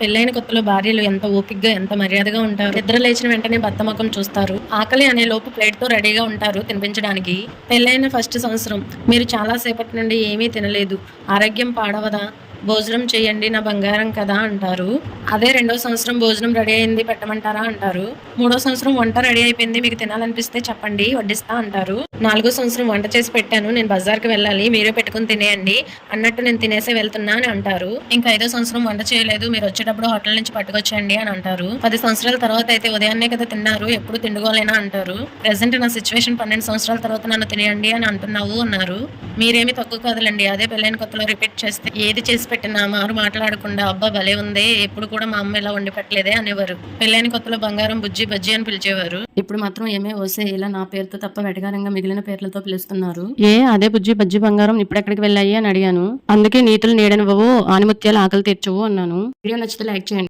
పెళ్లైన కొత్తలో భార్యలు ఎంత ఓపిగ్గా ఎంత మర్యాదగా ఉంటారు. నిద్ర లేచిన వెంటనే భర్త ముఖం చూస్తారు. ఆకలి అనే లోపు ప్లేట్ తో రెడీగా ఉంటారు తినిపించడానికి. పెళ్లైన ఫస్ట్ సంవత్సరం మీరు చాలా సేపటి నుండి ఏమీ తినలేదు, ఆరోగ్యం పాడవదా, భోజనం చేయండి నా బంగారం కదా అంటారు. అదే రెండో సంవత్సరం భోజనం రెడీ అయింది పెట్టమంటారా అంటారు. మూడో సంవత్సరం వంట రెడీ అయిపోయింది మీకు తినాలనిపిస్తే చెప్పండి వడ్డిస్తా అంటారు. నాలుగో సంవత్సరం వంట చేసి పెట్టాను నేను బజార్కి వెళ్ళాలి మీరే పెట్టుకుని తినేయండి అన్నట్టు నేను తినేసే వెళ్తున్నా అని అంటారు. ఇంకా ఐదో సంవత్సరం వంట చేయలేదు మీరు వచ్చేటప్పుడు హోటల్ నుంచి పట్టుకొచ్చేయండి అని అంటారు. 10 సంవత్సరాల తర్వాత అయితే ఉదయాన్నే కదా తిన్నారు ఎప్పుడు తిండుకోలేనా అంటారు. ప్రెసెంట్ నా సిచ్యువేషన్ 12 సంవత్సరాల తర్వాత నన్ను తినేయండి అని అంటున్నావు అన్నారు. మీరేమి తక్కువ కాదులండి, అదే పెళ్ళైన కొత్తలో రిపీట్ చేస్తే ఏది చేసి పెట్టినా మారు మాట్లాడకుండా అబ్బా భలే ఉందే ఎప్పుడు కూడా మా అమ్మ ఇలా వండి పెట్టలేదే అనేవారు. పెళ్ళైన కొత్తలో బంగారం బుజ్జి బజ్జి అని పిలిచేవారు. ఇప్పుడు మాత్రం ఏమే ఓసే ఇలా నా పేరుతో తప్ప వెటకారంగా మిగిలిన పేర్లతో పిలుస్తున్నారు. అదే బుజ్జి బజ్జి బంగారం ఇప్పుడు ఎక్కడికి వెళ్ళాయి అని అడిగాను. అందుకే నీతులు నీడనివ్వవు ఆనిముత్యాలు ఆకలి తీర్చవు అన్నాను. వీడియో నచ్చితే లైక్ చేయండి.